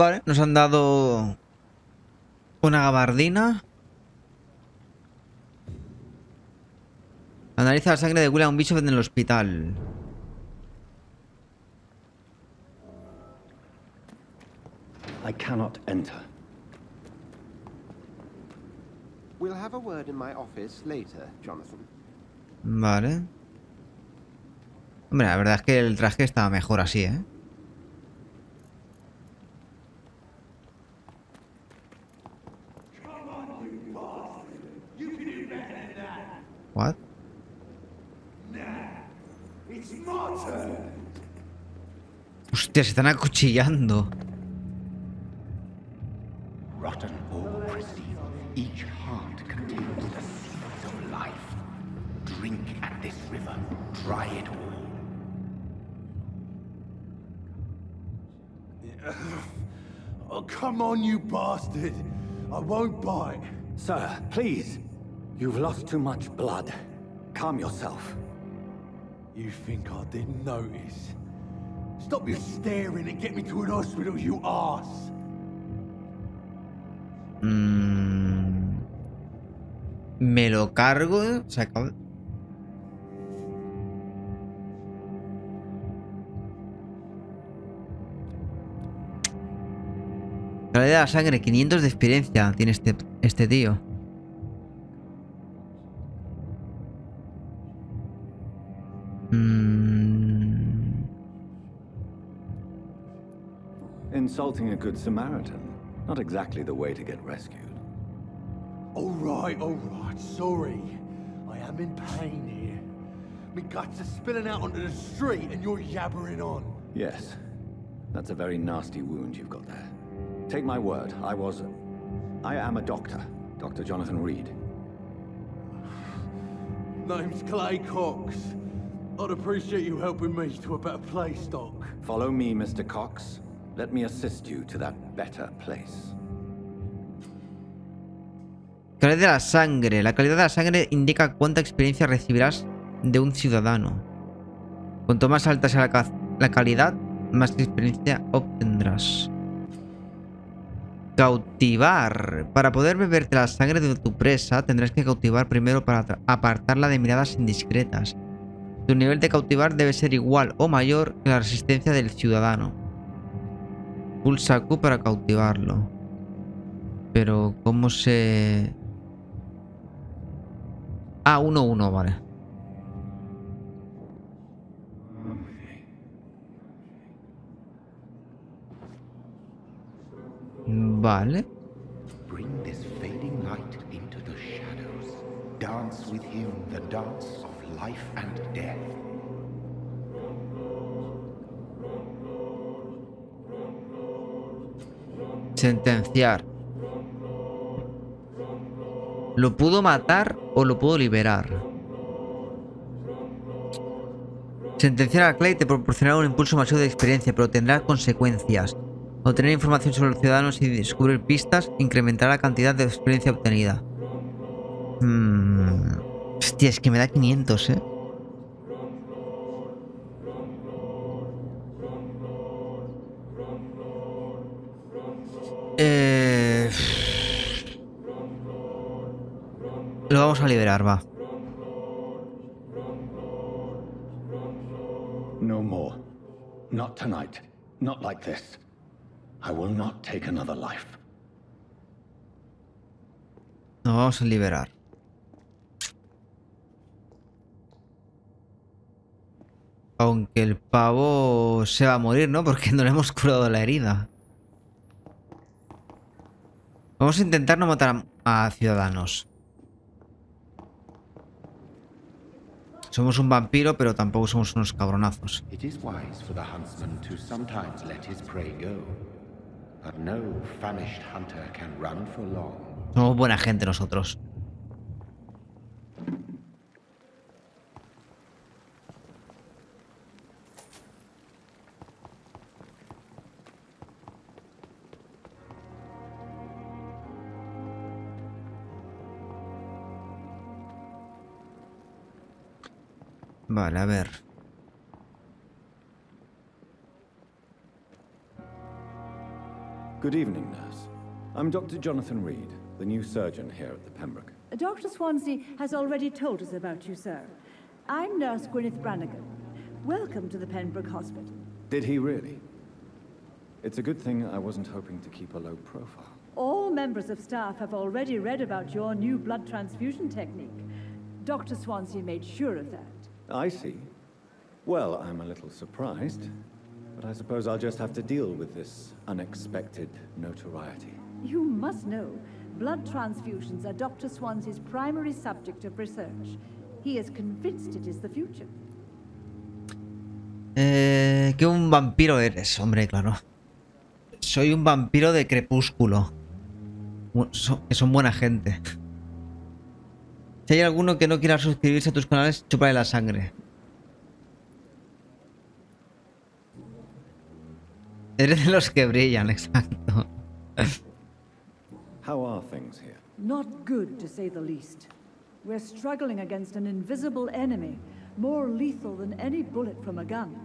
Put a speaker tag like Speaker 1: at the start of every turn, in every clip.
Speaker 1: Vale, nos han dado una gabardina. Analiza la sangre de Will a un bicho en el hospital.
Speaker 2: I cannot enter.
Speaker 3: We'll have a word in my office later, Jonathan.
Speaker 1: Vale. Hombre, la verdad es que el traje está mejor así, ¿eh? What? Hostia, se están acuchillando.
Speaker 4: Rotten all proceed. Each heart contains the seeds of life. Drink at this river. Try it all.
Speaker 5: Oh, come on, you bastard. I won't bite.
Speaker 2: Sir, please. You've lost too much blood. Calm yourself.
Speaker 5: You think I didn't notice? Stop your staring and get me to an hospital, you arse.
Speaker 1: Me lo cargo. Se acaba. Calidad de la sangre, 500 de experiencia tiene este tío.
Speaker 2: Insulting a good Samaritan. Not exactly the way to get rescued.
Speaker 5: All right, sorry. I am in pain here. My guts are spilling out onto the street and you're yabbering on.
Speaker 2: Yes. That's a very nasty wound you've got there. Take my word, I am a doctor. Dr. Jonathan Reed.
Speaker 5: Name's Clay Cox. I'd appreciate you helping me to a better place, Doc.
Speaker 2: Follow me, Mr. Cox. Let me assist you to that better place.
Speaker 1: Calidad de la sangre. La calidad de la sangre indica cuánta experiencia recibirás de un ciudadano. Cuanto más alta sea la calidad, más experiencia obtendrás. Cautivar. Para poder beberte la sangre de tu presa, tendrás que cautivar primero para apartarla de miradas indiscretas. Tu nivel de cautivar debe ser igual o mayor que la resistencia del ciudadano. Pulsa Q para cautivarlo. Pero, ¿cómo se...? Ah, 1-1, vale. Vale.
Speaker 4: Bring this fading light into the shadows. Dance with him the dance of life and death.
Speaker 1: Sentenciar. ¿Lo puedo matar o lo puedo liberar? Sentenciar a Clay te proporcionará un impulso masivo de experiencia, pero tendrá consecuencias. Obtener información sobre los ciudadanos y descubrir pistas incrementará la cantidad de experiencia obtenida. Hostia, es que me da 500, ¿eh? Lo vamos a liberar, va.
Speaker 2: No more. Not tonight. Not like this. I will not take another life.
Speaker 1: Nos vamos a liberar. Aunque el pavo se va a morir, ¿no? Porque no le hemos curado la herida. Vamos a intentar no matar a ciudadanos. Somos un vampiro, pero tampoco somos unos cabronazos.
Speaker 4: It is wise for the huntsman to sometimes let his prey go, but no famished hunter can run for long.
Speaker 1: Somos buena gente nosotros. Vale, a ver.
Speaker 2: Good evening, nurse. I'm Dr. Jonathan Reed, the new surgeon here at the Pembroke.
Speaker 6: Dr. Swansea has already told us about you, sir. I'm Nurse Gwyneth Brannigan. Welcome to the Pembroke Hospital.
Speaker 2: Did he really? It's a good thing I wasn't hoping to keep a low profile.
Speaker 6: All members of staff have already read about your new blood transfusion technique. Dr. Swansea made sure of that.
Speaker 2: I see. Well, I'm a little surprised, but I suppose I'll just have to deal with this unexpected notoriety.
Speaker 6: You must know, blood transfusions are Dr. Swansea's primary subject of research. He is convinced it is the future.
Speaker 1: Que un vampiro eres, hombre, claro. Soy un vampiro de Crepúsculo. Que son buena gente. Si hay alguno que no quiera suscribirse a tus canales, chúpale la sangre. Eres de los que brillan, exacto.
Speaker 2: How are things here?
Speaker 6: Not good, to say the least. We're struggling against an invisible enemy, more lethal than any bullet from a gun.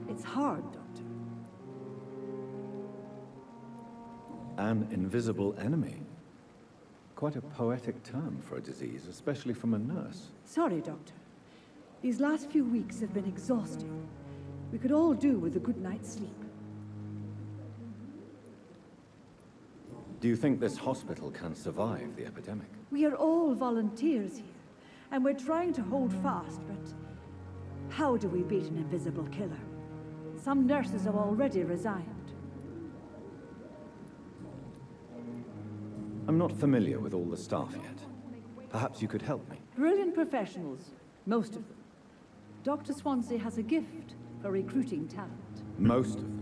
Speaker 6: It's hard, Doctor.
Speaker 2: An invisible enemy? Quite a poetic term for a disease, especially from a nurse.
Speaker 6: Sorry, Doctor. These last few weeks have been exhausting. We could all do with a good night's sleep.
Speaker 2: Do you think this hospital can survive the epidemic?
Speaker 6: We are all volunteers here, and we're trying to hold fast, but how do we beat an invisible killer? Some nurses have already resigned.
Speaker 2: I'm not familiar with all the staff yet. Perhaps you could help me.
Speaker 6: Brilliant professionals, most of them. Dr. Swansea has a gift for recruiting talent.
Speaker 2: Most of them.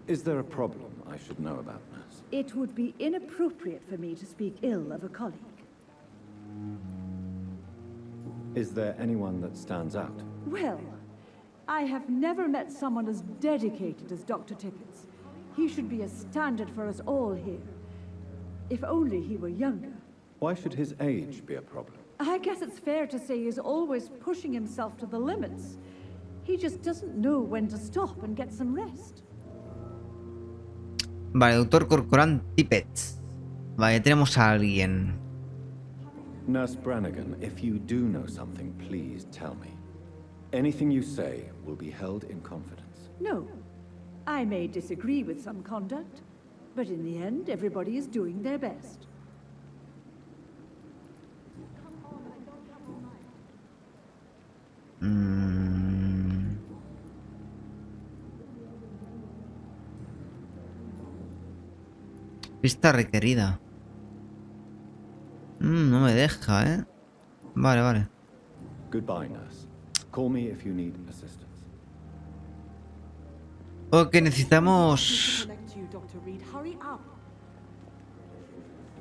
Speaker 2: Is there a problem I should know about, nurse?
Speaker 6: It would be inappropriate for me to speak ill of a colleague.
Speaker 2: Is there anyone that stands out?
Speaker 6: Well, I have never met someone as dedicated as Dr. Tippett's. He should be a standard for us all here. If only he were younger.
Speaker 2: Why should his age be a problem?
Speaker 6: I guess it's fair to say he's always pushing himself to the limits. He just doesn't know when to stop and get some rest.
Speaker 1: Vale, Dr. Corcoran Tippett. Vale, tenemos a alguien.
Speaker 2: Nurse Brannigan, if you do know something, please tell me. Anything you say will be held in confidence.
Speaker 6: No. I may disagree with some conduct, but in the end, everybody is doing their best.
Speaker 1: Pista requerida. No me deja, ¿eh? Vale, vale.
Speaker 2: Goodbye, nurse. Call me if you need assistance.
Speaker 1: Ok, necesitamos...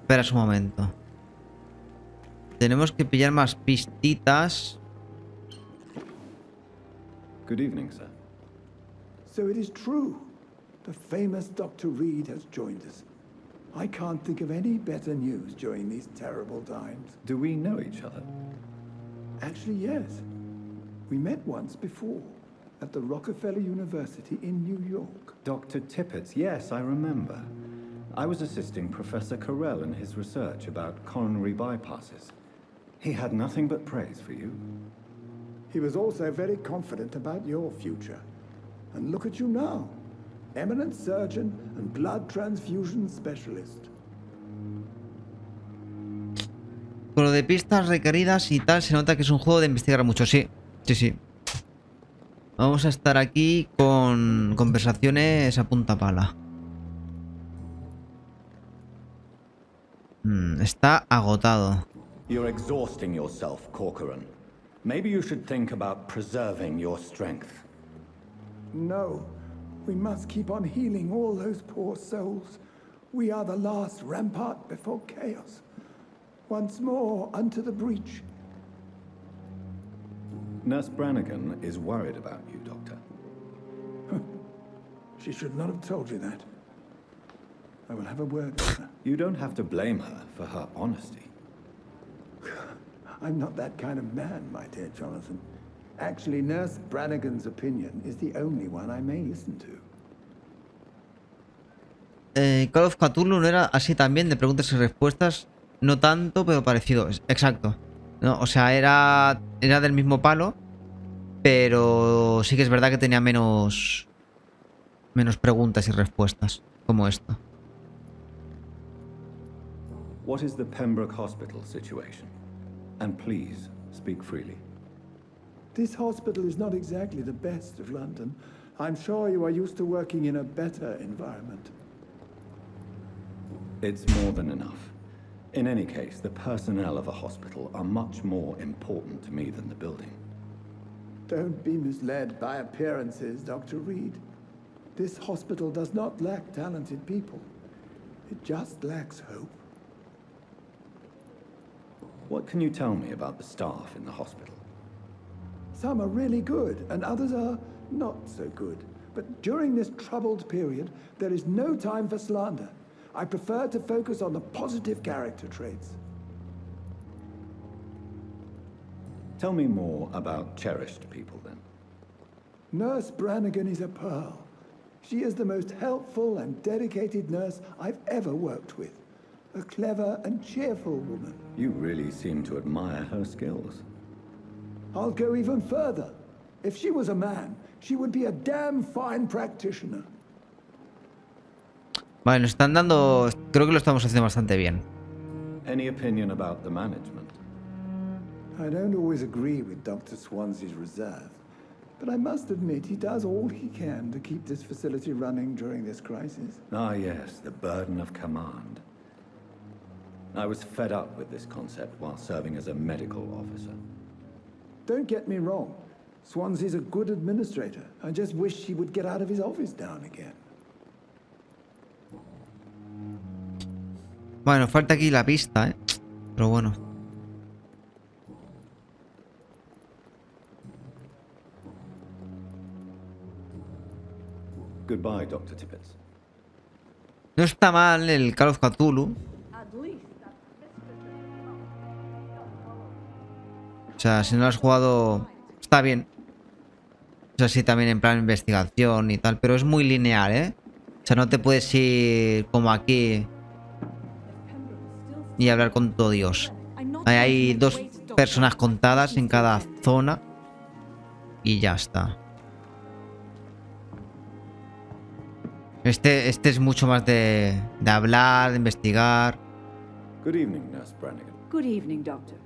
Speaker 1: Espera un momento. Tenemos que pillar más pistitas.
Speaker 2: Good evening, sir.
Speaker 7: So it is true. The famous Dr. Reed has joined us. I can't think of any better news during these terrible times.
Speaker 2: Do we know each other?
Speaker 7: Actually, yes. We met once before, at the Rockefeller University in New York.
Speaker 2: Dr. Tippett, yes, I remember. I was assisting Professor Carell in his research about coronary bypasses. He had nothing but praise for you.
Speaker 7: He was also very confident about your future. And look at you now. Eminent surgeon and blood transfusion specialist.
Speaker 1: Con lo de pistas requeridas y tal, se nota que es un juego de investigar mucho. Sí, sí, sí. Vamos a estar aquí con conversaciones a punta pala. Está agotado.
Speaker 2: You're exhausting yourself, Corcoran. Maybe you should think about preserving your strength.
Speaker 7: No. We must keep on healing all those poor souls. We are the last rampart before chaos. Once more unto the breach.
Speaker 2: Nurse Brannigan is worried about you, Doctor.
Speaker 7: She should not have told you that. I will have a word with her.
Speaker 2: You don't have to blame her for her honesty.
Speaker 7: I'm not that kind of man, my dear Jonathan. Actually, Nurse Brannigan's opinion is the only one I may listen to.
Speaker 1: Call of Cthulhu no era así también, de preguntas y respuestas. No tanto, pero parecido. Exacto. No, o sea, era del mismo palo, pero sí que es verdad que tenía menos preguntas y respuestas, como esto.
Speaker 2: What is the Pembroke Hospital situation? And please, speak freely.
Speaker 7: This hospital is not exactly the best of London. I'm sure you are used to working in a better environment.
Speaker 2: It's more than enough. In any case, the personnel of a hospital are much more important to me than the building.
Speaker 7: Don't be misled by appearances, Dr. Reed. This hospital does not lack talented people. It just lacks hope.
Speaker 2: What can you tell me about the staff in the hospital?
Speaker 7: Some are really good, and others are not so good. But during this troubled period, there is no time for slander. I prefer to focus on the positive character traits.
Speaker 2: Tell me more about cherished people, then.
Speaker 7: Nurse Brannigan is a pearl. She is the most helpful and dedicated nurse I've ever worked with. A clever and cheerful woman.
Speaker 2: You really seem to admire her skills.
Speaker 7: I'll go even further. If she was a man, she would be a damn fine practitioner.
Speaker 1: Vale, nos están dando... Creo que lo estamos haciendo bastante bien.
Speaker 2: Any opinion about the management?
Speaker 7: I don't always agree with Dr. Swansea's reserve, but I must admit he does all he can to keep this facility running during this crisis.
Speaker 2: Ah, yes, the burden of command. I was fed up with this concept while serving as a medical officer.
Speaker 7: Don't get me wrong. Swansea's a good administrator. I just wish he would get out of his office now and again.
Speaker 1: Bueno, falta aquí la pista, ¿eh? Pero bueno.
Speaker 2: Goodbye, Dr. Tippett.
Speaker 1: No está mal el Call of Cthulhu. O sea, si no lo has jugado, está bien. O sea, sí, también en plan investigación y tal. Pero es muy lineal, ¿eh? O sea, no te puedes ir como aquí y hablar con todo Dios. Hay 2 personas contadas en cada zona y ya está. Este es mucho más de hablar, de investigar.
Speaker 2: Good evening, Nurse Brannigan.
Speaker 6: Good evening, Doctor.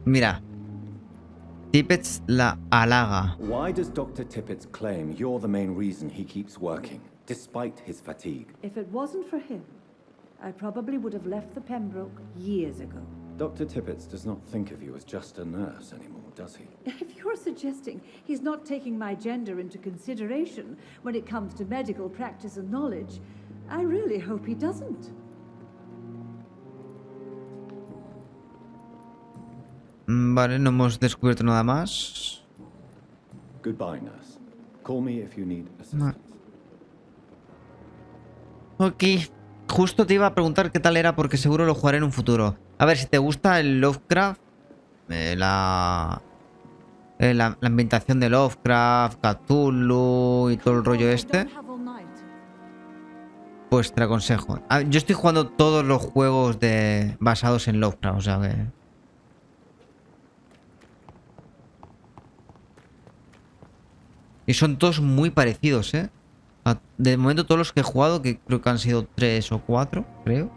Speaker 1: Mira, Tippett la halaga.
Speaker 2: Why does Dr. Tippett claim you're the main reason he keeps working, despite his fatigue?
Speaker 6: If it wasn't for him, I probably would have left the Pembroke years ago.
Speaker 2: Dr. Tippett does not think of you as just a nurse anymore, does he?
Speaker 6: If you're suggesting he's not taking my gender into consideration when it comes to medical practice and knowledge, I really hope he doesn't.
Speaker 1: Vale, no hemos descubierto nada más.
Speaker 2: Goodbye, nurse. Call me if you need assistance.
Speaker 1: Ok, justo te iba a preguntar qué tal era porque seguro lo jugaré en un futuro. A ver, si te gusta el Lovecraft, la ambientación de Lovecraft, Cthulhu y todo el rollo este, pues te aconsejo. Yo estoy jugando todos los juegos basados en Lovecraft, o sea que... Y son todos muy parecidos, ¿eh? De momento todos los que he jugado, que creo que han sido 3 o 4, creo.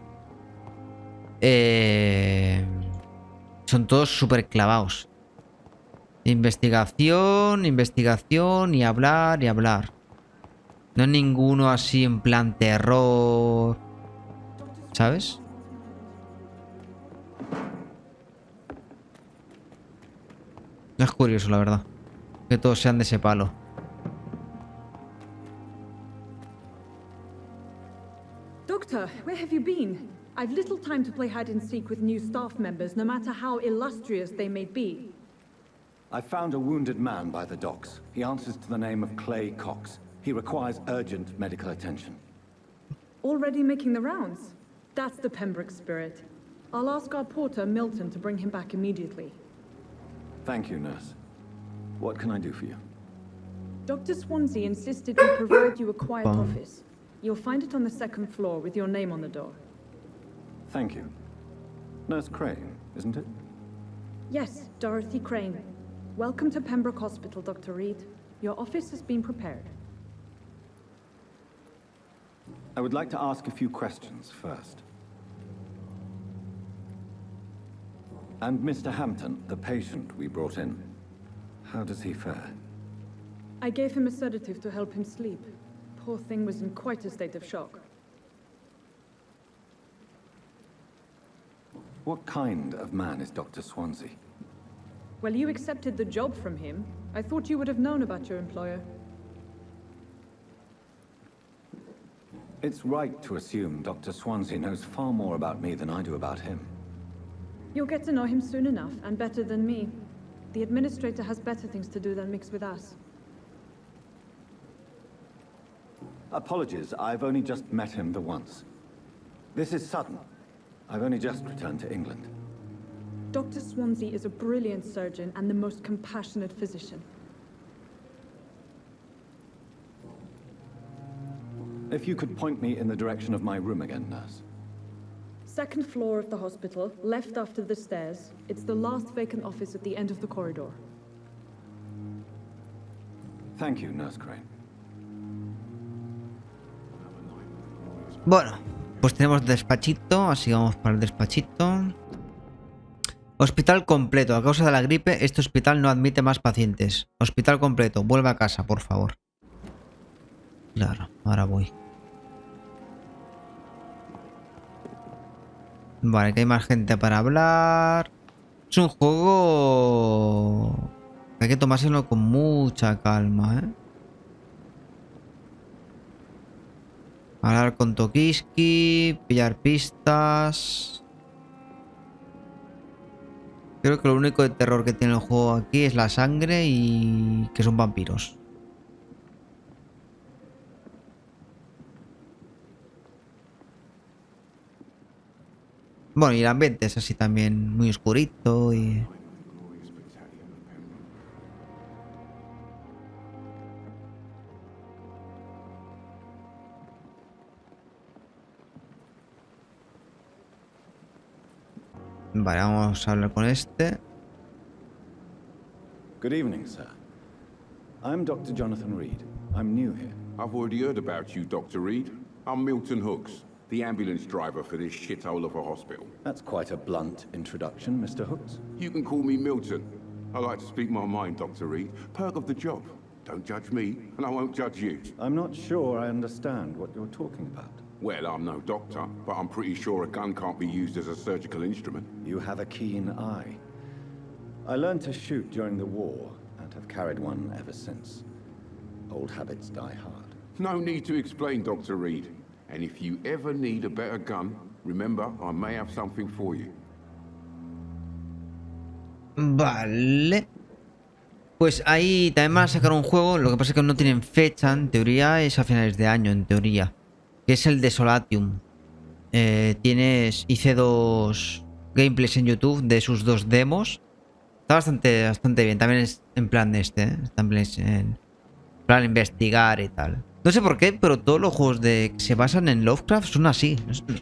Speaker 1: Son todos súper clavados. Investigación, investigación y hablar y hablar. No hay ninguno así en plan terror, ¿sabes? Es curioso, la verdad, que todos sean de ese palo.
Speaker 6: Doctor, where have you been? I've little time to play hide and seek with new staff members, no matter how illustrious they may be.
Speaker 2: I found a wounded man by the docks. He answers to the name of Clay Cox. He requires urgent medical attention.
Speaker 6: Already making the rounds? That's the Pembroke spirit. I'll ask our porter, Milton, to bring him back immediately.
Speaker 2: Thank you, nurse. What can I do for you?
Speaker 6: Dr. Swansea insisted we provide you a quiet office. You'll find it on the second floor with your name on the door.
Speaker 2: Thank you. Nurse Crane, isn't it?
Speaker 6: Yes, Dorothy Crane. Welcome to Pembroke Hospital, Dr. Reed. Your office has been prepared.
Speaker 2: I would like to ask a few questions first. And Mr. Hampton, the patient we brought in, how does he fare?
Speaker 6: I gave him a sedative to help him sleep. Poor thing was in quite a state of shock.
Speaker 2: What kind of man is Dr. Swansea?
Speaker 6: Well, you accepted the job from him. I thought you would have known about your employer.
Speaker 2: It's right to assume Dr. Swansea knows far more about me than I do about him.
Speaker 6: You'll get to know him soon enough, and better than me. The administrator has better things to do than mix with us.
Speaker 2: Apologies, I've only just met him the once. This is sudden. I've only just returned to England.
Speaker 6: Dr. Swansea is a brilliant surgeon and the most compassionate physician.
Speaker 2: If you could point me in the direction of my room again, nurse.
Speaker 6: Second floor of the hospital, left after the stairs. It's the last vacant office at the end of the corridor.
Speaker 2: Thank you, Nurse Crane.
Speaker 1: Bueno, pues tenemos despachito, así que vamos para el despachito. Hospital completo. A causa de la gripe, este hospital no admite más pacientes. Hospital completo. Vuelve a casa, por favor. Claro, ahora voy. Vale, que hay más gente para hablar. Es un juego que hay que tomárselo con mucha calma, ¿eh? Hablar con Tokiski, pillar pistas. Creo que lo único de terror que tiene el juego aquí es la sangre y que son vampiros. Bueno, y el ambiente es así también muy oscurito y... Vale, vamos a hablar con este.
Speaker 2: Good evening, sir. I'm Dr. Jonathan Reed. I'm new here.
Speaker 8: I've already heard about you, Dr. Reed. I'm Milton Hooks, the ambulance driver for this shithole of a hospital.
Speaker 2: That's quite a blunt introduction, Mr. Hooks.
Speaker 8: You can call me Milton. I like to speak my mind, Dr. Reed. Perk of the job. Don't judge me, and I won't judge you.
Speaker 2: I'm not sure I understand what you're talking about.
Speaker 8: Well, I'm no doctor, but I'm pretty sure a gun can't be used as a surgical instrument.
Speaker 2: You have a keen eye. I learned to shoot during the war, and have carried one ever since. Old habits die hard.
Speaker 8: No need to explain, Dr. Reed. And if you ever need a better gun, remember, I may have something for you.
Speaker 1: Vale. Pues ahí también van a sacar un juego. Lo que pasa es que no tienen fecha. En teoría es a finales de año, en teoría. Que es el Desolatium. Hice 2 gameplays en YouTube de sus 2 demos. Está bastante bien. También es en plan está en plan investigar y tal. No sé por qué, pero todos los juegos que se basan en Lovecraft son así.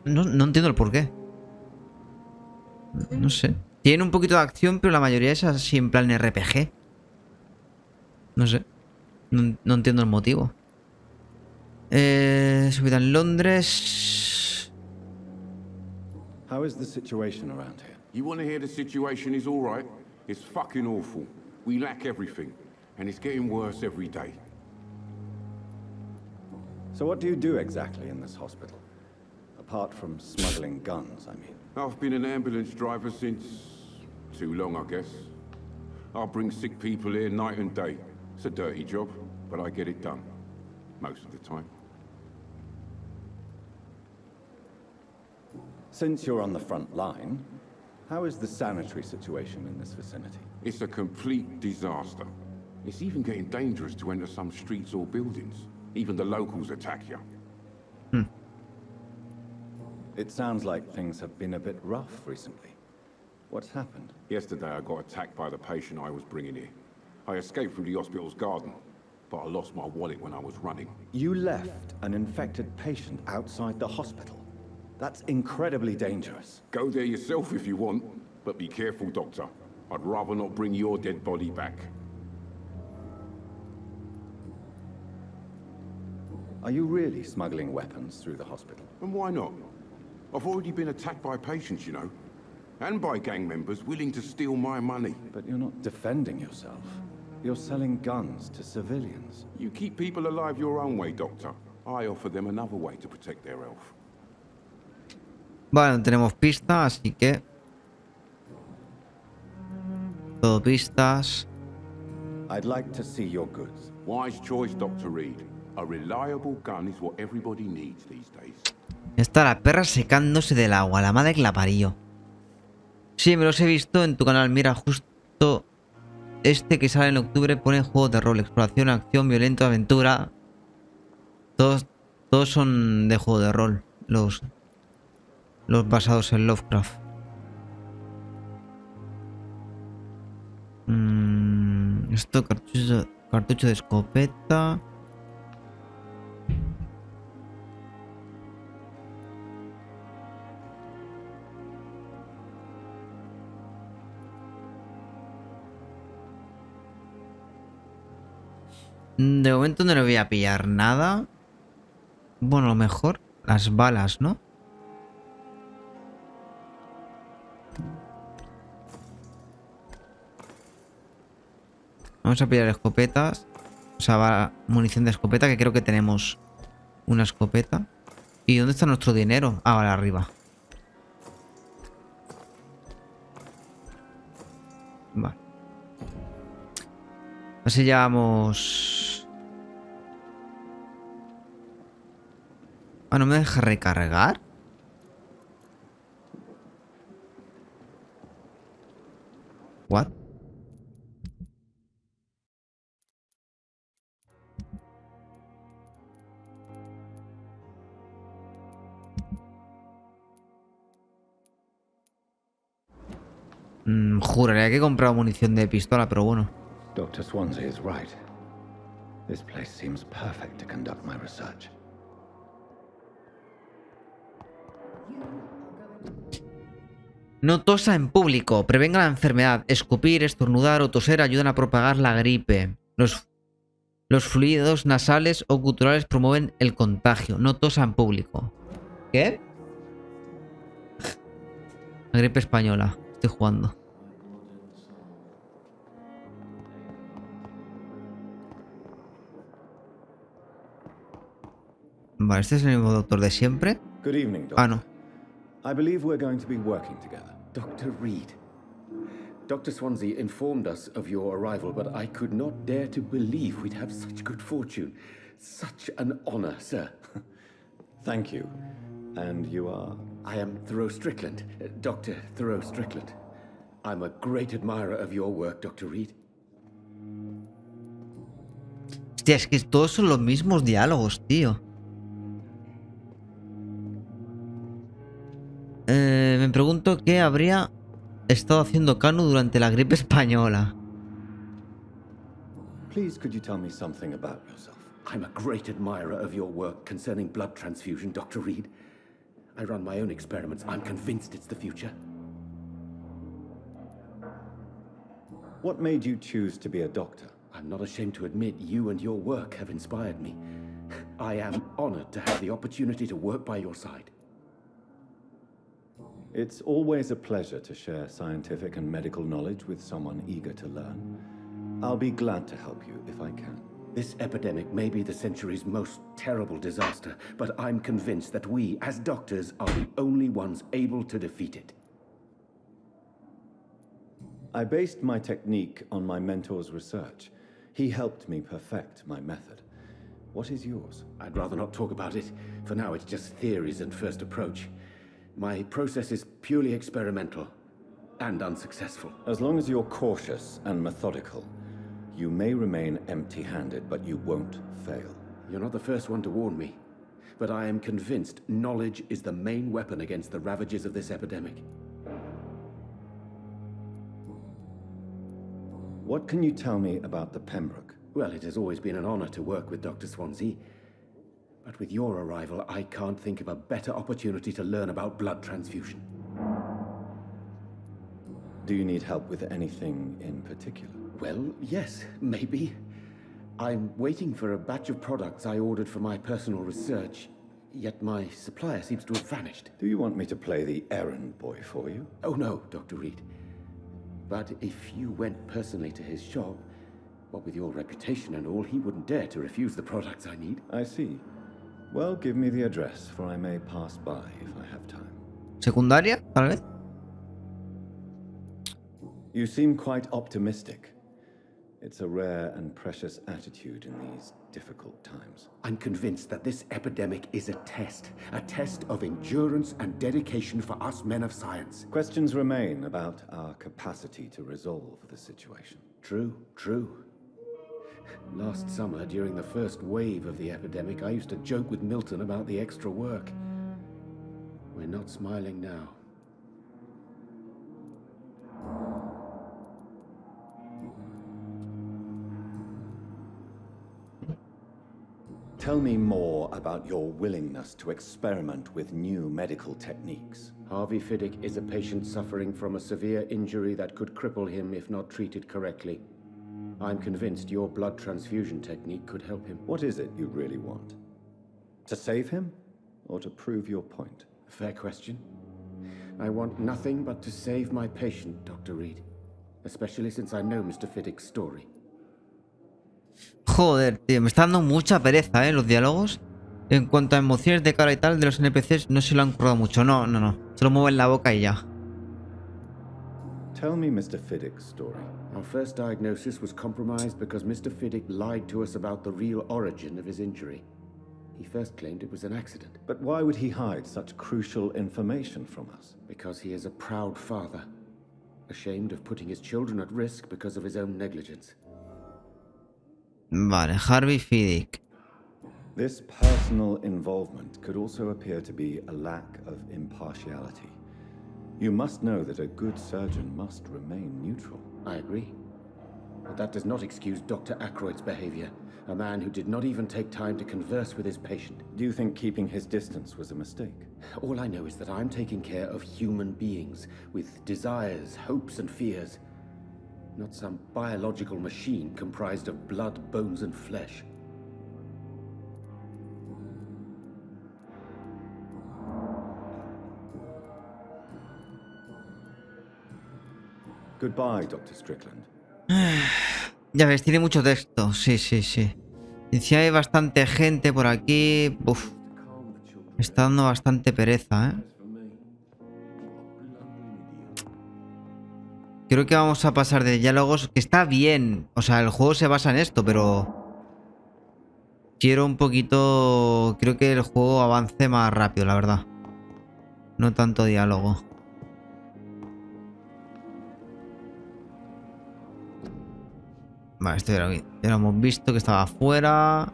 Speaker 1: No entiendo el por qué. No sé. Tienen un poquito de acción, pero la mayoría es así en plan RPG. No sé. No entiendo el motivo. Su vida en Londres.
Speaker 2: How is the situation around here?
Speaker 8: You want to hear the situation is all right? It's fucking awful. We lack everything, and it's getting worse every day.
Speaker 2: So what do you do exactly in this hospital? Apart from smuggling guns, I mean.
Speaker 8: I've been an ambulance driver since... too long, I guess. I bring sick people here night and day. It's a dirty job, but I get it done. Most of the time.
Speaker 2: Since you're on the front line, how is the sanitary situation in this vicinity?
Speaker 8: It's a complete disaster. It's even getting dangerous to enter some streets or buildings. Even the locals attack you.
Speaker 2: It sounds like things have been a bit rough recently. What's happened?
Speaker 8: Yesterday I got attacked by the patient I was bringing here. I escaped through the hospital's garden, but I lost my wallet when I was running.
Speaker 2: You left an infected patient outside the hospital. That's incredibly dangerous.
Speaker 8: Go there yourself if you want, but be careful, Doctor. I'd rather not bring your dead body back.
Speaker 2: Are you really smuggling weapons through the hospital?
Speaker 8: And why not? I've already been attacked by patients, you know. And by gang members willing to steal my money.
Speaker 2: But you're not defending yourself. You're selling guns to civilians.
Speaker 8: You keep people alive your own way, Doctor. I offer them another way to protect their health.
Speaker 1: Vale, no tenemos pista, así que... Todo pistas.
Speaker 2: I'd like to see your goods.
Speaker 8: Wise choice, Dr. Reed. A reliable gun is what everybody needs these days.
Speaker 1: Está la perra secándose del agua, la madre que la parió. Sí, me los he visto en tu canal. Mira, justo este que sale en octubre pone juegos de rol, exploración, acción, violento, aventura. Todos son de juego de rol. Los basados en Lovecraft. Esto, cartucho de escopeta. De momento no le voy a pillar nada. Bueno, a lo mejor las balas, ¿no? Vamos a pillar escopetas. O sea, munición de escopeta, que creo que tenemos una escopeta. ¿Y dónde está nuestro dinero? Ah, vale, arriba. Vale. Así llevamos... Ah, ¿no me deja recargar? ¿What? Juraría que he comprado munición de pistola, pero bueno.
Speaker 2: Dr. Swansea is right. This place seems perfect to conduct my research.
Speaker 1: No tosa en público. Prevenga la enfermedad. Escupir, estornudar o toser ayudan a propagar la gripe. Los fluidos nasales o guturales promueven el contagio. No tosa en público. ¿Qué? La gripe española. Estoy jugando. Vale, este es el mismo doctor de siempre.
Speaker 2: Good evening, Doctor.
Speaker 1: Ah, no.
Speaker 2: I believe we're going to be working together.
Speaker 9: Dr. Reed. Dr. Swansea informed us of your arrival, but I could not dare to believe we'd have such good fortune. Such an honor, sir.
Speaker 2: Thank you. And you are?
Speaker 9: I am Ⴜᴜ Strickland, Dr. ⴜᴜ Strickland. I'm a great admirer of your work, Dr. Reed.
Speaker 1: Hostia, es que todos son los mismos diálogos, tío. Me pregunto qué habría estado haciendo Canu durante la gripe española.
Speaker 2: Please, could you tell me something about yourself?
Speaker 9: I'm a great admirer of your work concerning blood transfusion, Dr. Reed. I run my own experiments. I'm convinced it's the future.
Speaker 2: What made you choose to be a doctor?
Speaker 9: I'm not ashamed to admit you and your work have inspired me. I am honored to have the opportunity to work by your side.
Speaker 2: It's always a pleasure to share scientific and medical knowledge with someone eager to learn. I'll be glad to help you if I can.
Speaker 9: This epidemic may be the century's most terrible disaster, but I'm convinced that we, as doctors, are the only ones able to defeat it.
Speaker 2: I based my technique on my mentor's research. He helped me perfect my method. What is yours?
Speaker 9: I'd rather not talk about it. For now, it's just theories and first approach. My process is purely experimental and unsuccessful.
Speaker 2: As long as you're cautious and methodical, you may remain empty-handed, but you won't fail.
Speaker 9: You're not the first one to warn me, but I am convinced knowledge is the main weapon against the ravages of this epidemic.
Speaker 2: What can you tell me about the Pembroke?
Speaker 9: Well, it has always been an honor to work with Dr. Swansea. But with your arrival, I can't think of a better opportunity to learn about blood transfusion.
Speaker 2: Do you need help with anything in particular?
Speaker 9: Well, yes, maybe. I'm waiting for a batch of products I ordered for my personal research, yet my supplier seems to have vanished.
Speaker 2: Do you want me to play the errand boy for you?
Speaker 9: Oh no, Dr. Reed. But if you went personally to his shop, what with your reputation and all, he wouldn't dare to refuse the products I need.
Speaker 2: I see. Well, give me the address, for I may pass by if I have time.
Speaker 1: ¿Secundaria, tal vez?
Speaker 2: You seem quite optimistic. It's a rare and precious attitude in these difficult times.
Speaker 9: I'm convinced that this epidemic is a test of endurance and dedication for us men of science.
Speaker 2: Questions remain about our capacity to resolve the situation.
Speaker 9: True, true. Last summer, during the first wave of the epidemic, I used to joke with Milton about the extra work. We're not smiling now.
Speaker 2: Tell me more about your willingness to experiment with new medical techniques.
Speaker 9: Harvey Fiddick is a patient suffering from a severe injury that could cripple him if not treated correctly. I'm convinced your blood transfusion technique could help him.
Speaker 2: What is it you really want? To save him, or to prove your point?
Speaker 9: Fair question. I want nothing but to save my patient, Dr. Reed. Especially since I know Mr. Fiddick's story.
Speaker 1: Joder, tío, me está dando mucha pereza, los diálogos. En cuanto a emociones de cara y tal de los NPCs, no se lo han currado mucho. No. Se lo mueven la boca y ya.
Speaker 2: Tell me Mr. Fiddick's story.
Speaker 9: Our first diagnosis was compromised because Mr. Fiddick lied to us about the real origin of his injury. He first claimed it was an accident.
Speaker 2: But why would he hide such crucial information from us?
Speaker 9: Because he is a proud father, ashamed of putting his children at risk because of his own negligence.
Speaker 1: Vale, Harvey Fiddick.
Speaker 2: This personal involvement could also appear to be a lack of impartiality. You must know that a good surgeon must remain neutral.
Speaker 9: I agree. But that does not excuse Dr. Aykroyd's behavior, a man who did not even take time to converse with his patient.
Speaker 2: Do you think keeping his distance was a mistake?
Speaker 9: All I know is that I'm taking care of human beings with desires, hopes, and fears. Not some biological machine comprised of blood, bones, and flesh.
Speaker 2: Goodbye, Dr. Strickland.
Speaker 1: Ya ves, tiene mucho texto. Sí. Encima hay bastante gente por aquí. Uf. Me está dando bastante pereza, ¿eh? Creo que vamos a pasar de diálogos, que está bien. O sea, el juego se basa en esto, pero... quiero un poquito... Creo que el juego avance más rápido, la verdad. No tanto diálogo. Vale, esto ya lo hemos visto, que estaba afuera.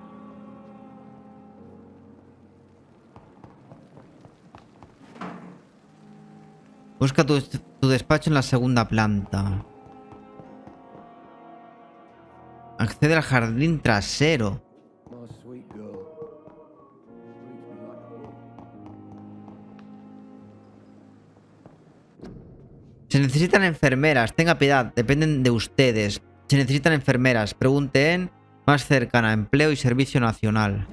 Speaker 1: Busca tu despacho en la segunda planta. Accede al jardín trasero. Se necesitan enfermeras. Tenga piedad, dependen de ustedes. Se necesitan enfermeras. Pregunte en más cercana, Empleo y Servicio Nacional.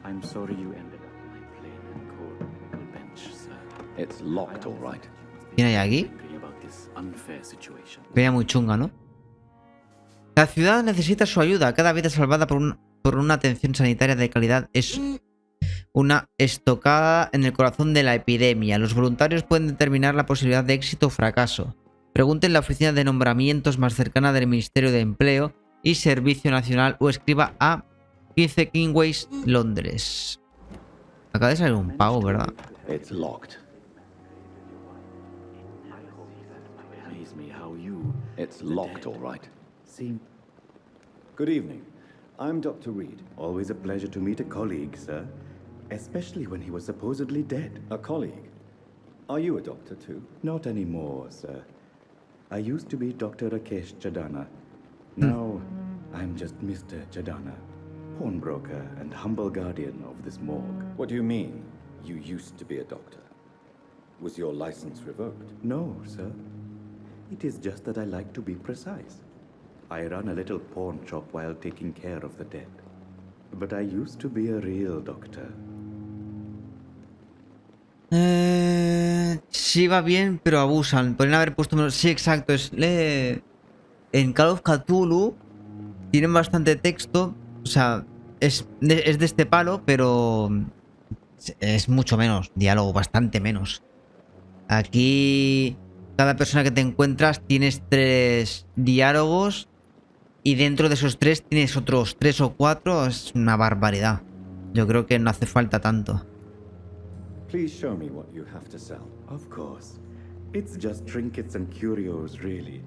Speaker 10: I'm sorry you ended up my plain and cold bench, sir.
Speaker 2: It's locked, all right.
Speaker 1: ¿Quién hay aquí? Veía muy chunga, ¿no? La ciudad necesita su ayuda. Cada vida salvada por una atención sanitaria de calidad es una estocada en el corazón de la epidemia. Los voluntarios pueden determinar la posibilidad de éxito o fracaso. Pregunte en la oficina de nombramientos más cercana del Ministerio de Empleo y Servicio Nacional o escriba a 15 Kingways, Londres. Acaba de salir un pago, ¿verdad?
Speaker 2: It's locked. It's locked, all right. Good evening. I'm Dr. Reed.
Speaker 10: Always a pleasure to meet a colleague, sir. Especially when he was supposedly dead.
Speaker 2: A colleague? Are you a doctor too?
Speaker 10: Not anymore, sir.
Speaker 11: I used to be Dr. Rakesh Chadana. Now, I'm just Mr. Chadana, pawnbroker and humble guardian of this morgue.
Speaker 2: What do you mean, you used to be a doctor? Was your license revoked?
Speaker 11: No, sir. It is just that I like to be precise. I run a little pawn shop while taking care of the dead. But I used to be a real doctor.
Speaker 1: Sí va bien, pero abusan. Podrían haber puesto menos. Sí, exacto. En Call of Cthulhu tienen bastante texto. O sea, es de este palo, pero es mucho menos. Diálogo, bastante menos. Aquí, cada persona que te encuentras tienes 3 diálogos. Y dentro de esos 3 tienes otros 3 o 4. Es una barbaridad. Yo creo que no hace falta tanto.
Speaker 2: Please show me what you have to sell.
Speaker 11: Of course. It's just trinkets and curios, really.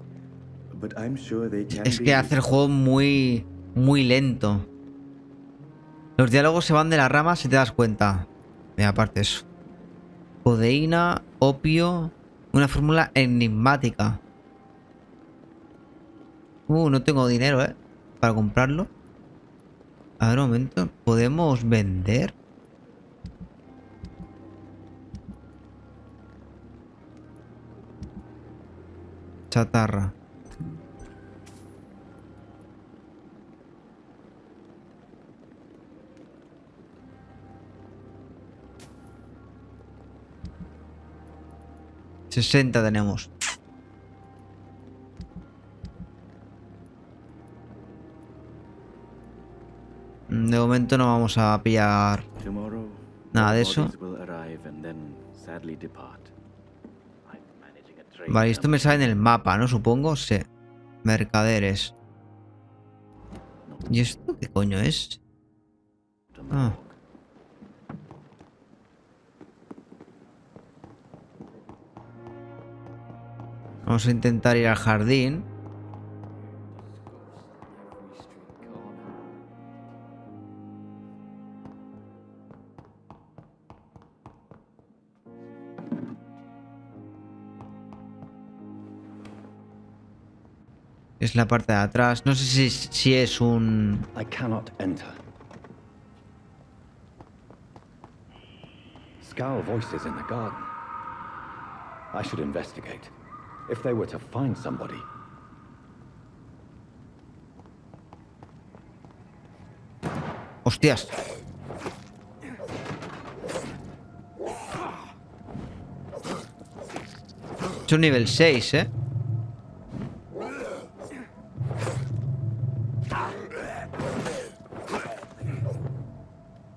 Speaker 11: But I'm sure they can
Speaker 1: Es
Speaker 11: be...
Speaker 1: que hace el juego muy lento. Los diálogos se van de la rama si te das cuenta. Mira, aparte eso. Codeína, opio, una fórmula enigmática. No tengo dinero, para comprarlo. A ver, un momento. ¿Podemos vender? Chatarra. $60 tenemos. De momento no vamos a pillar nada de eso. Vale, esto me sale en el mapa, ¿no? Supongo. Sí. Mercaderes. ¿Y esto qué coño es? Ah. Vamos a intentar ir al jardín. Es la parte de atrás. No sé si es un...
Speaker 2: I cannot enter. Scowl voices in the garden. I should investigate. If they were to find somebody.
Speaker 1: Hostias. Es un nivel 6,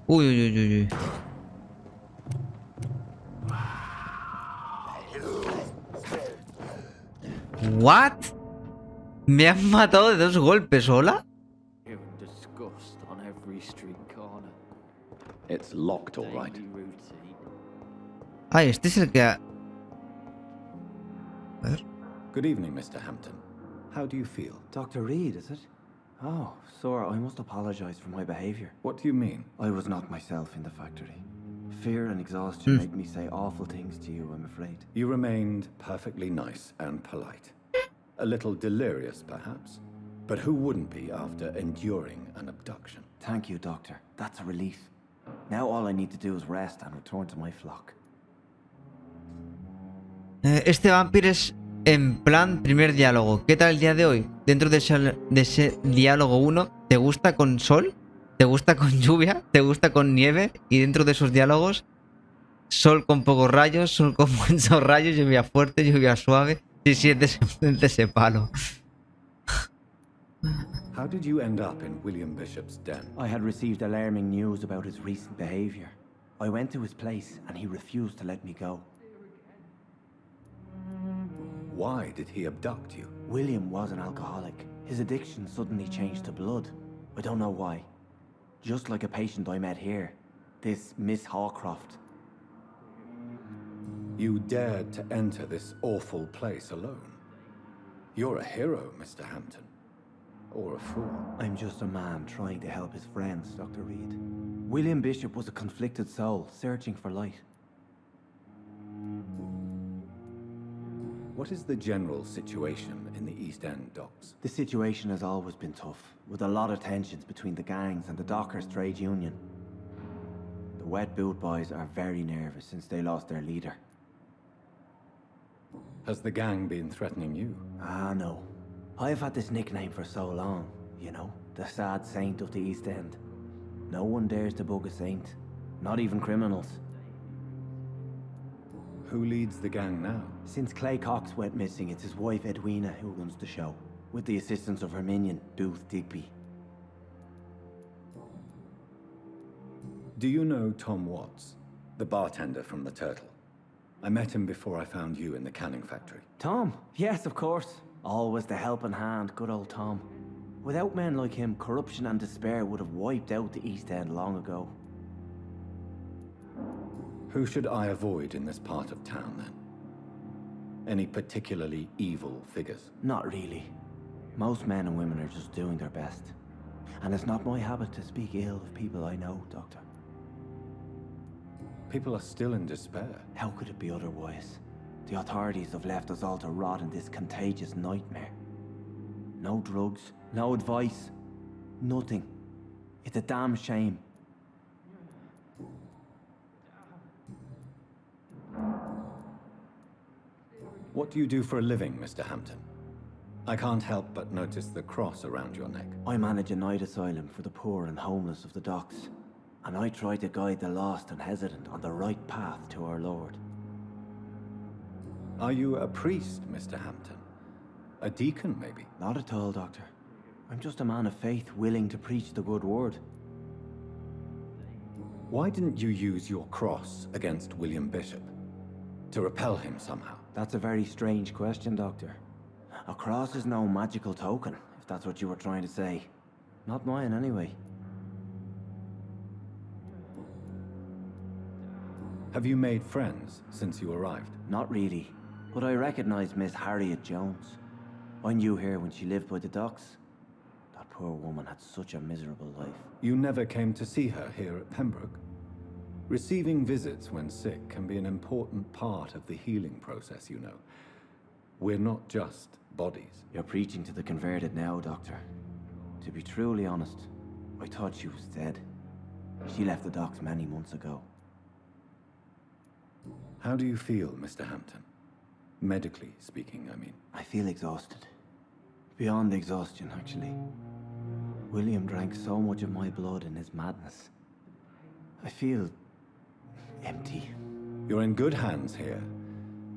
Speaker 1: Uy, uy, uy, uy. ¿What? Me han matado de 2 golpes, ¿hola?
Speaker 2: It's locked, all right.
Speaker 1: Ah, este es el que... A ver.
Speaker 2: Good evening, Mr. Hampton. How do you feel?
Speaker 12: Dr. Reed, is it? Oh, sir, I must apologize for my behavior.
Speaker 2: What do you mean?
Speaker 12: I was not myself in the factory. Fear and exhaustion made me say awful things to you, I'm afraid.
Speaker 2: You remained perfectly nice and polite. A little delirious, perhaps. But who wouldn't be after enduring an abduction?
Speaker 12: Thank you, Doctor. That's a relief. Now all I need to do is rest and return to my flock.
Speaker 1: Este Vampyr es en plan primer diálogo. ¿Qué tal el día de hoy? Dentro de ese diálogo 1, ¿te gusta con sol? ¿Te gusta con lluvia? ¿Te gusta con nieve? Y dentro de esos diálogos, sol con pocos rayos, sol con muchos rayos, lluvia fuerte, lluvia suave. Sí, es de ese palo.
Speaker 2: How did you end up in William Bishop's den?
Speaker 12: I had received alarming news about his recent behavior. I went to his place and he refused to let me go.
Speaker 2: Why did he abduct you?
Speaker 12: William was an alcoholic. His addiction suddenly changed to blood. I don't know why. Just like a patient I met here. This Miss Hawcroft.
Speaker 2: You dared to enter this awful place alone. You're a hero, Mr. Hampton. Or a fool.
Speaker 12: I'm just a man trying to help his friends, Dr. Reed. William Bishop was a conflicted soul, searching for light.
Speaker 2: What is the general situation in the East End docks?
Speaker 12: The situation has always been tough, with a lot of tensions between the gangs and the dockers' trade union. The wet boot boys are very nervous since they lost their leader.
Speaker 2: Has the gang been threatening you?
Speaker 12: Ah, no. I've had this nickname for so long, you know, the sad saint of the East End. No one dares to bug a saint, not even criminals.
Speaker 2: Who leads the gang now?
Speaker 12: Since Clay Cox went missing, it's his wife Edwina who runs the show, with the assistance of her minion, Booth Digby.
Speaker 2: Do you know Tom Watts, the bartender from the Turtle? I met him before I found you in the canning factory.
Speaker 12: Tom? Yes, of course. Always the helping hand, good old Tom. Without men like him, corruption and despair would have wiped out the East End long ago.
Speaker 2: Who should I avoid in this part of town, then? Any particularly evil figures?
Speaker 12: Not really. Most men and women are just doing their best. And it's not my habit to speak ill of people I know, Doctor.
Speaker 2: People are still in despair.
Speaker 12: How could it be otherwise? The authorities have left us all to rot in this contagious nightmare. No drugs, no advice, nothing. It's a damn shame.
Speaker 2: What do you do for a living, Mr. Hampton? I can't help but notice the cross around your neck.
Speaker 12: I manage a night asylum for the poor and homeless of the docks. And I try to guide the lost and hesitant on the right path to our Lord.
Speaker 2: Are you a priest, Mr. Hampton? A deacon, maybe?
Speaker 12: Not at all, Doctor. I'm just a man of faith willing to preach the good word.
Speaker 2: Why didn't you use your cross against William Bishop? To repel him somehow?
Speaker 12: That's a very strange question, Doctor. A cross is no magical token, if that's what you were trying to say. Not mine, anyway.
Speaker 2: Have you made friends since you arrived?
Speaker 12: Not really, but I recognize Miss Harriet Jones. I knew her when she lived by the docks. That poor woman had such a miserable life.
Speaker 2: You never came to see her here at Pembroke? Receiving visits when sick can be an important part of the healing process, you know. We're not just bodies.
Speaker 12: You're preaching to the converted now, Doctor. To be truly honest, I thought she was dead. She left the docks many months ago.
Speaker 2: How do you feel, Mr. Hampton? Medically speaking, I mean.
Speaker 12: I feel exhausted. Beyond exhaustion, actually. William drank so much of my blood in his madness. I feel empty.
Speaker 2: You're in good hands here.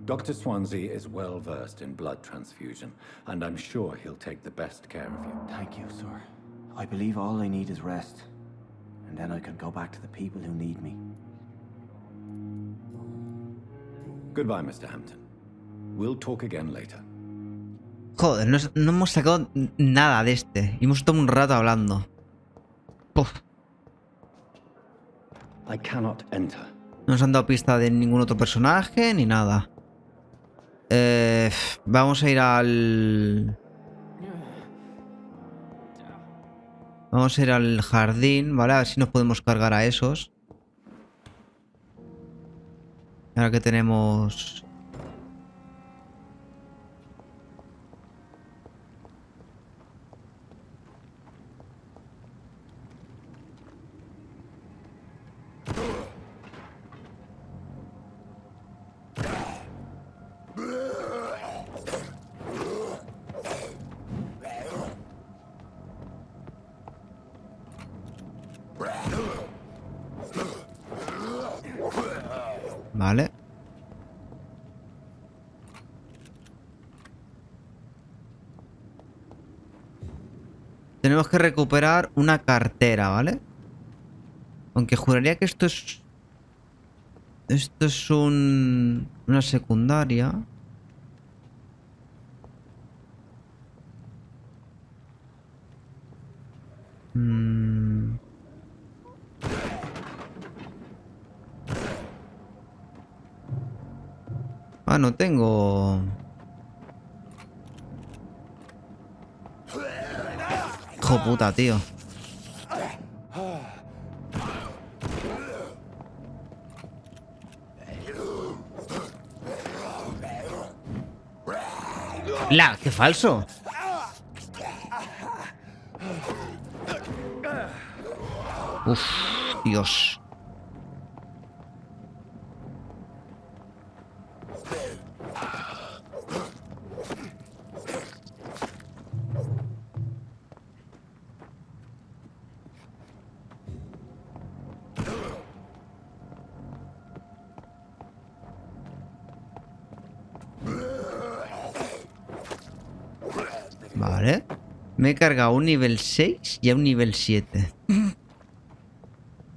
Speaker 2: Dr. Swansea is well versed in blood transfusion, and I'm sure he'll take the best care of you.
Speaker 12: Thank you, sir. I believe all I need is rest, and then I can go back to the people who need me.
Speaker 2: Goodbye, Mr. Hampton. We'll talk again later.
Speaker 1: Joder, no hemos sacado nada de este. Y hemos estado un rato hablando. Puf.
Speaker 2: I cannot enter.
Speaker 1: No nos han dado pista de ningún otro personaje ni nada. Vamos a ir al... Vamos a ir al jardín, ¿vale? A ver si nos podemos cargar a esos. Ahora que tenemos... Vale. Tenemos que recuperar una cartera, ¿vale? Aunque juraría que esto es... Esto es una secundaria. Ah, no tengo... Hijo puta, tío. ¡La! ¡Qué falso! Uf, Dios. Vale. Me he cargado un nivel 6 y a un nivel 7.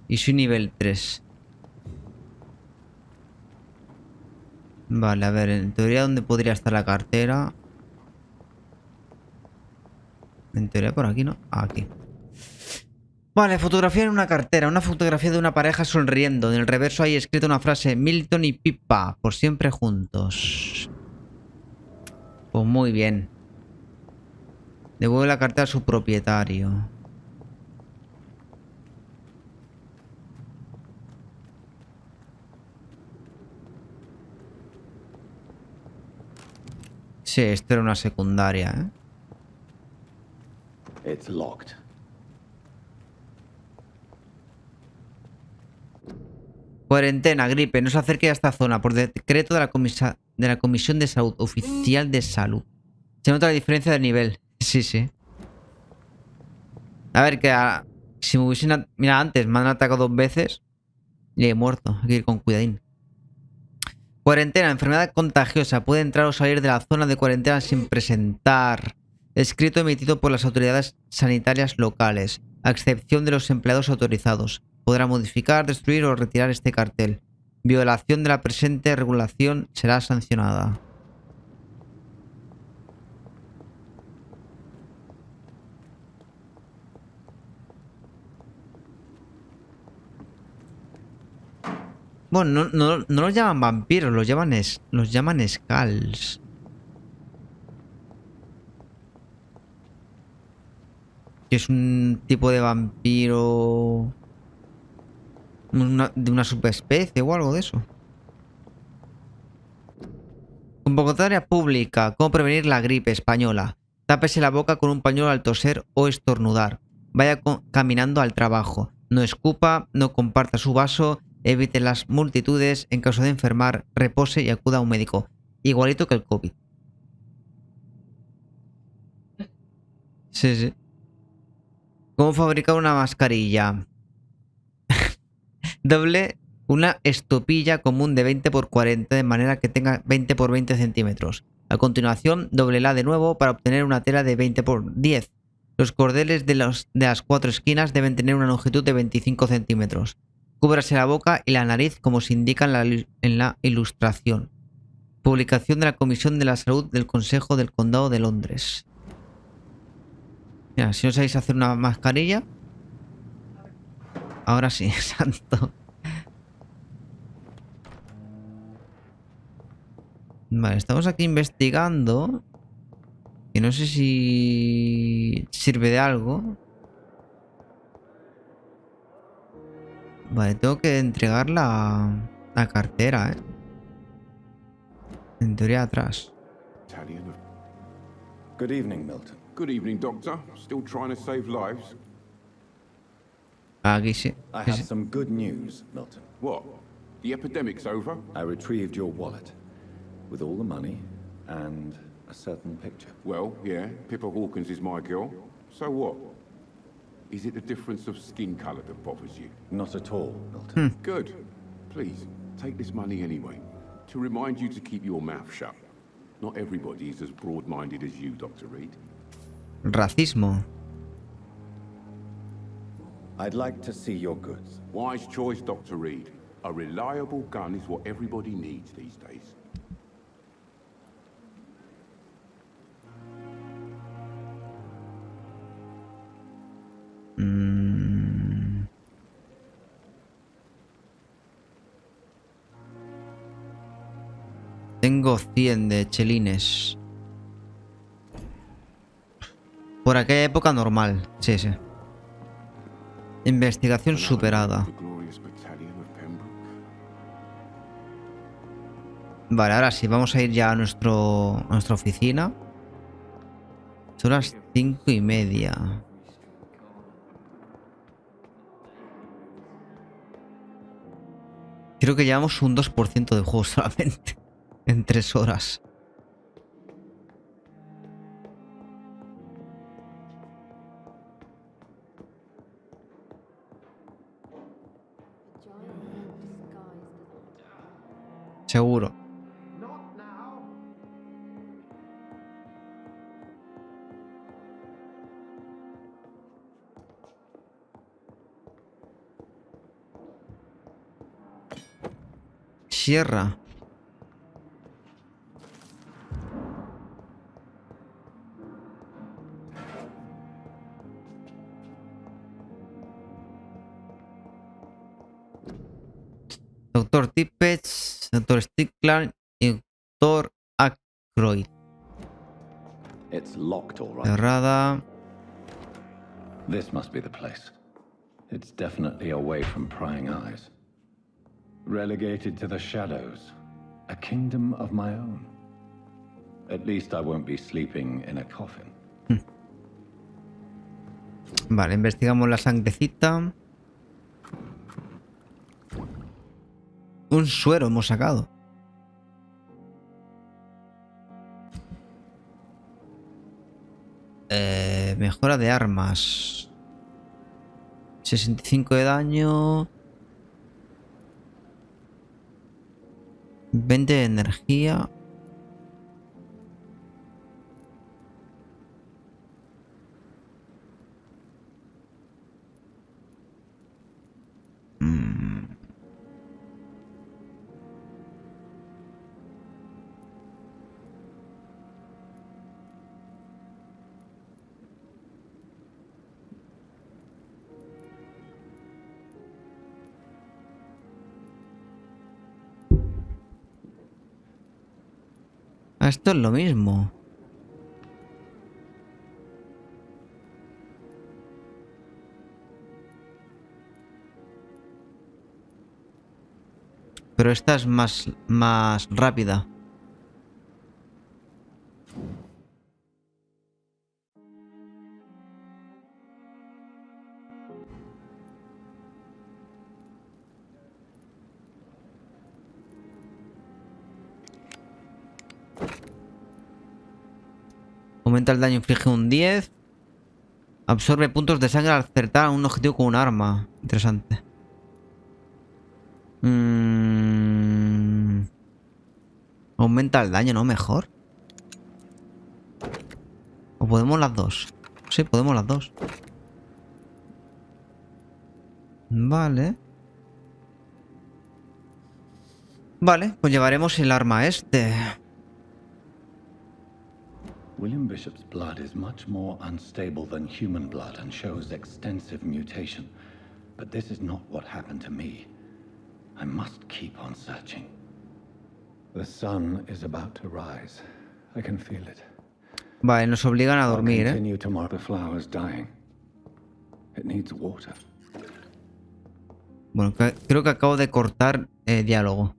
Speaker 1: Y soy nivel 3. Vale, a ver, en teoría, ¿dónde podría estar la cartera? En teoría por aquí, ¿no? Aquí. Vale, fotografía en una cartera. Una fotografía de una pareja sonriendo. En el reverso hay escrita una frase: Milton y Pippa, por siempre juntos. Pues muy bien. Devuelve la cartera a su propietario. Sí, esto era una secundaria, ¿eh?
Speaker 2: It's locked.
Speaker 1: Cuarentena, gripe. No se acerque a esta zona por decreto de la Comisión de Salud, Oficial de Salud. Se nota la diferencia de nivel. Sí, sí. A ver, que si me hubiesen... Mira, antes me han atacado 2 veces y he muerto. Hay que ir con cuidadín. Cuarentena, enfermedad contagiosa. Puede entrar o salir de la zona de cuarentena sin presentar. Escrito emitido por las autoridades sanitarias locales, a excepción de los empleados autorizados. Podrá modificar, destruir o retirar este cartel. Violación de la presente regulación será sancionada. Bueno, no los llaman vampiros, los llaman skulls. Que es un tipo de vampiro... de una subespecie o algo de eso. Convocatoria pública. ¿Cómo prevenir la gripe española? Tápese la boca con un pañuelo al toser o estornudar. Vaya caminando al trabajo. No escupa, no comparta su vaso... Evite las multitudes. En caso de enfermar, repose y acuda a un médico. Igualito que el COVID. Sí, sí. ¿Cómo fabricar una mascarilla? Doble una estopilla común de 20 por 40 de manera que tenga 20 por 20 centímetros. A continuación, dóblela de nuevo para obtener una tela de 20 por 10. Los cordeles de las 4 esquinas deben tener una longitud de 25 centímetros. Cúbrase la boca y la nariz como se indica en la ilustración. Publicación de la Comisión de la Salud del Consejo del Condado de Londres. Mira, si no sabéis hacer una mascarilla... Ahora sí, santo. Vale, estamos aquí investigando. Y no sé si... sirve de algo. Vale, tengo que entregar la cartera, ¿eh? En teoría atrás.
Speaker 2: Good evening, Milton.
Speaker 8: Good evening, Doctor. Still trying to save lives?
Speaker 1: Aquí sí.
Speaker 2: I have some good news, Milton.
Speaker 8: What? The epidemic's over?
Speaker 2: I retrieved your wallet with all the money and a certain picture.
Speaker 8: Well, yeah, Pippa Hawkins is my girl. So what? Is it the difference of skin colour that bothers you?
Speaker 2: Not at all, Milton.
Speaker 8: Good. Please, take this money anyway. To remind you to keep your mouth shut. Not everybody is as broad-minded as you, Dr. Reed.
Speaker 1: Racismo.
Speaker 2: I'd like to see your goods.
Speaker 8: Wise choice, Dr. Reed. A reliable gun is what everybody needs these days.
Speaker 1: Tengo 100 de chelines. Por aquella época normal. Sí, sí. Investigación superada. Vale, ahora sí, vamos a ir ya a nuestra oficina. Son las 5:30. Creo que llevamos un 2% de juego solamente. En 3 horas. Seguro. Sierra. Doctor Tippett, Doctor Strickland y Doctor Aykroyd.
Speaker 2: It's locked, all right.
Speaker 1: Cerrada.
Speaker 2: This must be the place. It's definitely away from prying eyes. Relegated to the shadows. A kingdom of my own. At least I won't be sleeping in a coffin.
Speaker 1: Vale, investigamos la sangrecita. Un suero hemos sacado. Mejora de armas. 65 de daño. 20 de energía. Esto es lo mismo. Pero esta es más rápida. Aumenta el daño, inflige un 10. Absorbe puntos de sangre al acertar a un objetivo con un arma. Interesante. Aumenta el daño, ¿no? Mejor. ¿O podemos las dos? Sí, podemos las dos. Vale. Vale, pues llevaremos el arma este.
Speaker 2: William Bishop's blood is much more unstable than human blood and shows extensive mutation. But this is not what happened to me. I must keep on searching. The sun is about to rise. I can feel it.
Speaker 1: Vale, nos obligan a dormir,
Speaker 2: Continue tomorrow. The flower's dying. It needs water.
Speaker 1: Bueno, creo que acabo de cortar diálogo.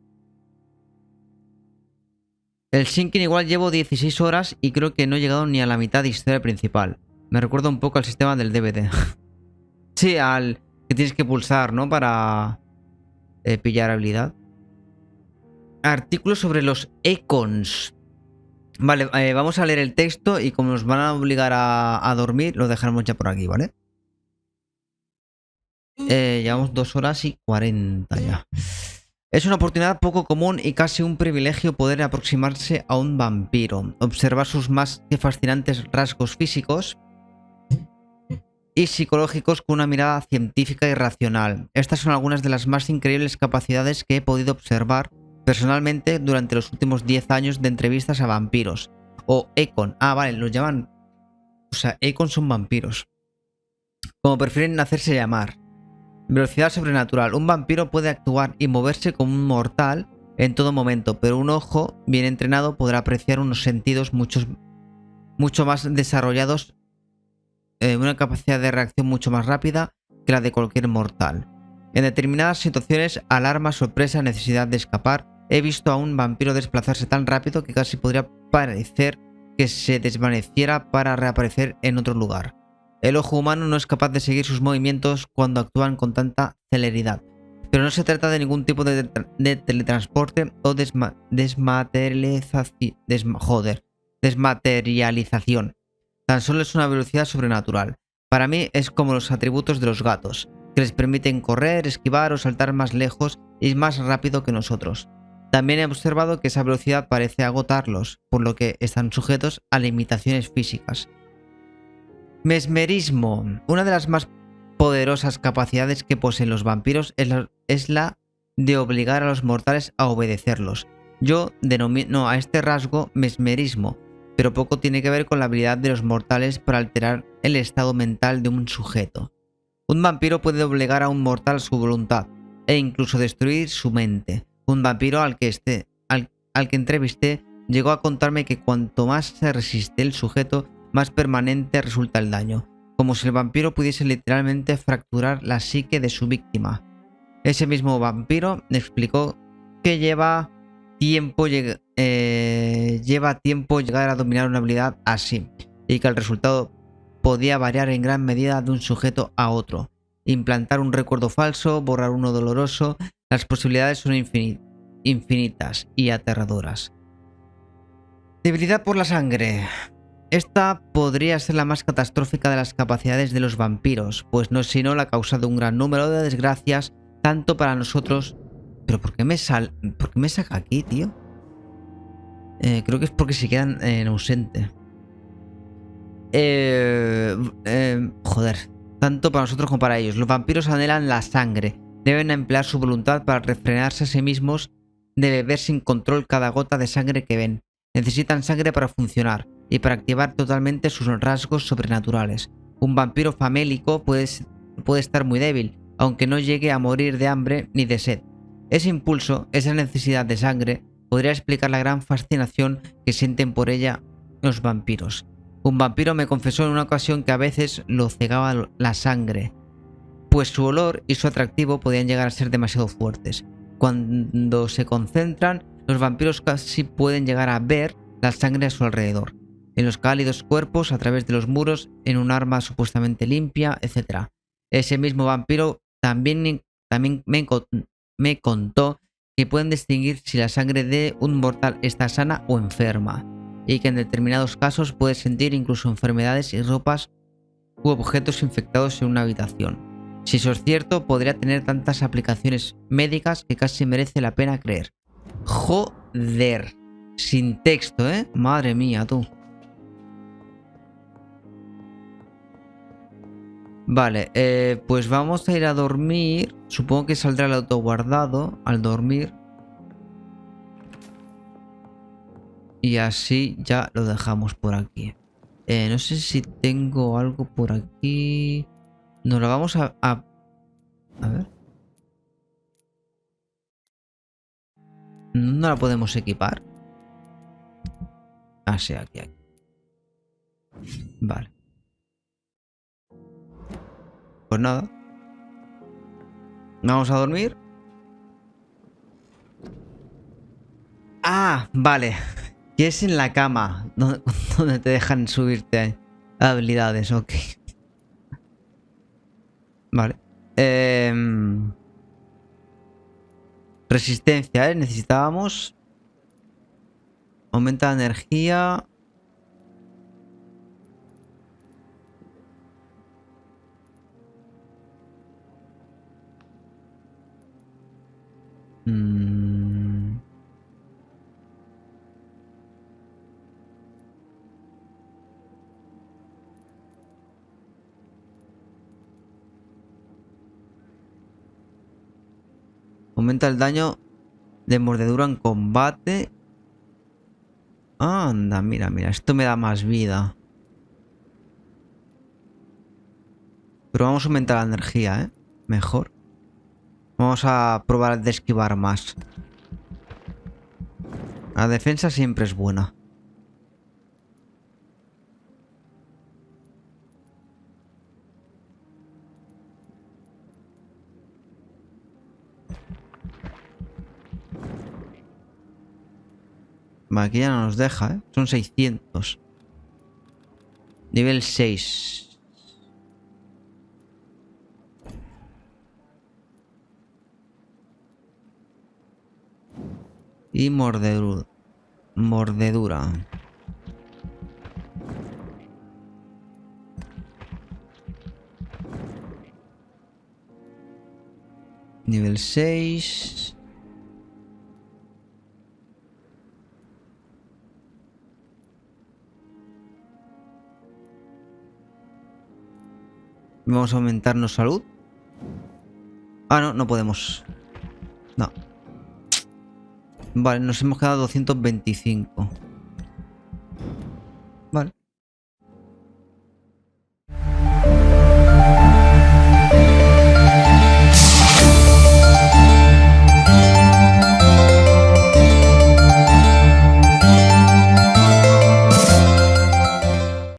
Speaker 1: El Sinking igual llevo 16 horas y creo que no he llegado ni a la mitad de historia principal. Me recuerda un poco al sistema del DVD. Sí, al que tienes que pulsar, ¿no? Para pillar habilidad. Artículo sobre los econs. Vale, vamos a leer el texto y como nos van a obligar a dormir, lo dejaremos ya por aquí, ¿vale? Llevamos 2 horas y 40 ya. Es una oportunidad poco común y casi un privilegio poder aproximarse a un vampiro, observar sus más que fascinantes rasgos físicos y psicológicos con una mirada científica y racional. Estas son algunas de las más increíbles capacidades que he podido observar personalmente durante los últimos 10 años de entrevistas a vampiros. O Econ. Ah, vale, los llaman... O sea, Econ son vampiros. Como prefieren hacerse llamar. Velocidad sobrenatural. Un vampiro puede actuar y moverse como un mortal en todo momento, pero un ojo bien entrenado podrá apreciar unos sentidos mucho más desarrollados, una capacidad de reacción mucho más rápida que la de cualquier mortal. En determinadas situaciones, alarma, sorpresa, necesidad de escapar, He visto a un vampiro desplazarse tan rápido que casi podría parecer que se desvaneciera para reaparecer en otro lugar. El ojo humano no es capaz de seguir sus movimientos cuando actúan con tanta celeridad. Pero no se trata de ningún tipo de teletransporte o desmaterialización. Tan solo es una velocidad sobrenatural. Para mí es como los atributos de los gatos, que les permiten correr, esquivar o saltar más lejos y más rápido que nosotros. También he observado que esa velocidad parece agotarlos, por lo que están sujetos a limitaciones físicas. Mesmerismo. Una de las más poderosas capacidades que poseen los vampiros es la de obligar a los mortales a obedecerlos. Yo denomino a este rasgo mesmerismo, pero poco tiene que ver con la habilidad de los mortales para alterar el estado mental de un sujeto. Un vampiro puede obligar a un mortal a su voluntad e incluso destruir su mente. Un vampiro al que entrevisté llegó a contarme que cuanto más se resiste el sujeto, más permanente resulta el daño, como si el vampiro pudiese literalmente fracturar la psique de su víctima. Ese mismo vampiro me explicó que lleva tiempo llegar a dominar una habilidad así, y que el resultado podía variar en gran medida de un sujeto a otro. Implantar un recuerdo falso, borrar uno doloroso, las posibilidades son infinitas y aterradoras. Debilidad por la sangre. Esta podría ser la más catastrófica de las capacidades de los vampiros, pues no es sino la causa de un gran número de desgracias, tanto para nosotros... ¿Pero por qué me saca aquí, tío? Creo que es porque se quedan en ausente. Joder. Tanto para nosotros como para ellos. Los vampiros anhelan la sangre. Deben emplear su voluntad para refrenarse a sí mismos de beber sin control cada gota de sangre que ven. Necesitan sangre para funcionar y para activar totalmente sus rasgos sobrenaturales. Un vampiro famélico puede estar muy débil, aunque no llegue a morir de hambre ni de sed. Ese impulso, esa necesidad de sangre, podría explicar la gran fascinación que sienten por ella los vampiros. Un vampiro me confesó en una ocasión que a veces lo cegaba la sangre, pues su olor y su atractivo podían llegar a ser demasiado fuertes. Cuando se concentran, los vampiros casi pueden llegar a ver la sangre a su alrededor, en los cálidos cuerpos, a través de los muros, en un arma supuestamente limpia, etc. Ese mismo vampiro también me contó que pueden distinguir si la sangre de un mortal está sana o enferma, y que en determinados casos puede sentir incluso enfermedades y ropas u objetos infectados en una habitación. Si eso es cierto, podría tener tantas aplicaciones médicas que casi merece la pena creer. Joder. Sin texto, ¿eh? Madre mía, tú. Vale, pues vamos a ir a dormir. Supongo que saldrá el autoguardado al dormir. Y así ya lo dejamos por aquí. No sé si tengo algo por aquí. Nos lo vamos a ver. No la podemos equipar. Ah, sí, aquí. Vale. Pues nada. Vamos a dormir. Ah, vale. Que es en la cama donde te dejan subirte habilidades, ok. Vale. Resistencia, ¿eh? Necesitábamos. Aumenta la energía. Aumenta el daño de mordedura en combate. Anda, mira, esto me da más vida. Pero vamos a aumentar la energía, ¿eh? Mejor. Vamos a probar de esquivar más. La defensa siempre es buena. Vale, aquí ya no nos deja, ¿eh? Son 600. Nivel 6. Y mordedura. Nivel 6. Vamos a aumentarnos salud. Ah, no, no podemos. No. Vale, nos hemos quedado 225.